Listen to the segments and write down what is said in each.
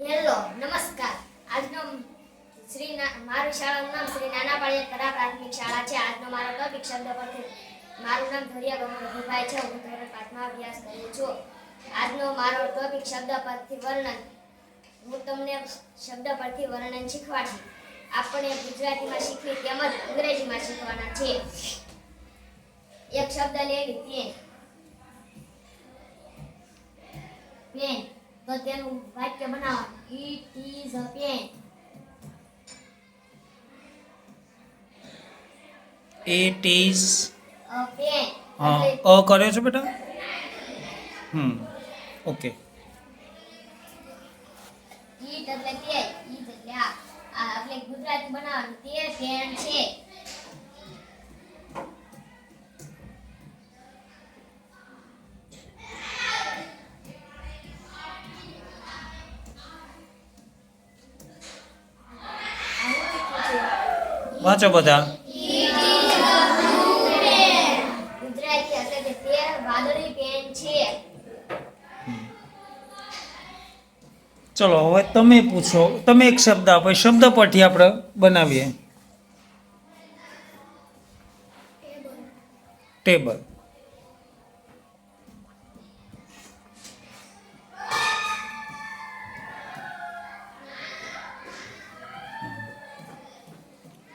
Hello નમસ્કાર આજનો મારી શાળાનું નામ શ્રી નાના પાળિયા કરા પ્રાથમિક શાળા છે। આજનો મારો ટોપિક શબ્દ પરથી મારું નામ ધોરિયા ગમનભાઈ છે। હું ધોરણ 5 માં અભ્યાસ કરું છું। આજનો મારો ટોપિક શબ્દ પરથી વર્ણન। હું તમને શબ્દ પરથી વર્ણન શીખવાડીશ। આપણે ગુજરાતીમાં શીખવી તેમજ અંગ્રેજીમાં શીખવાના છે। એક શબ્દ લેવી પેન તો તેનું વાક્ય બનાવવાનું it is a pen. It is a pen અ કર્યો છે બેટા ઓકે ઈટ એટલે તે ઈટ એટલે આ એટલે ગુજરાતી બનાવવાનું તે પેન છે। વાંચો બધા। ગુજરાતી એટલે કે તે વાદળી પેન છે। ચલો હવે તમે પૂછો, તમે એક શબ્દ આપો, એ શબ્દ પરથી આપણે બનાવીએ। ટેબલ।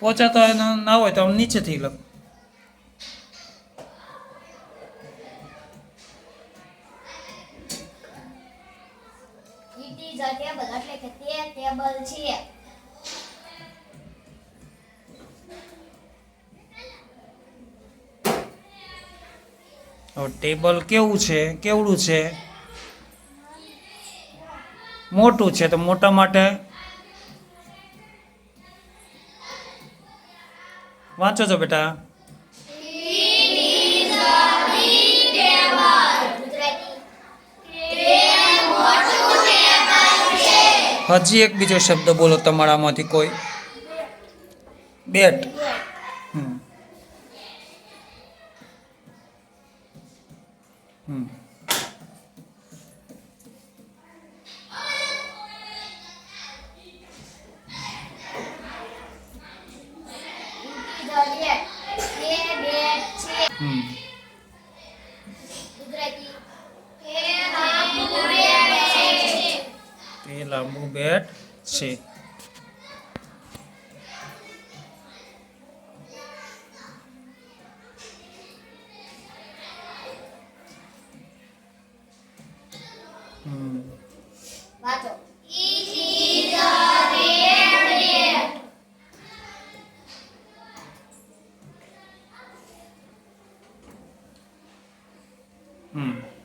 પહોંચાતો ના હોય તો આમ નીચેથી લખ। ઇટ ઇઝ અ ટેબલ એટલે કે તે ટેબલ છે। હવે ટેબલ કેવું છે, કેવડું છે? મોટું છે તો મોટા માટે વાંચો છો બેટા। હજી એક બીજો શબ્દ બોલો તમારામાંથી કોઈ। બેટ। તે લાંબુ બેટ છે। વાંચો it is a red hmm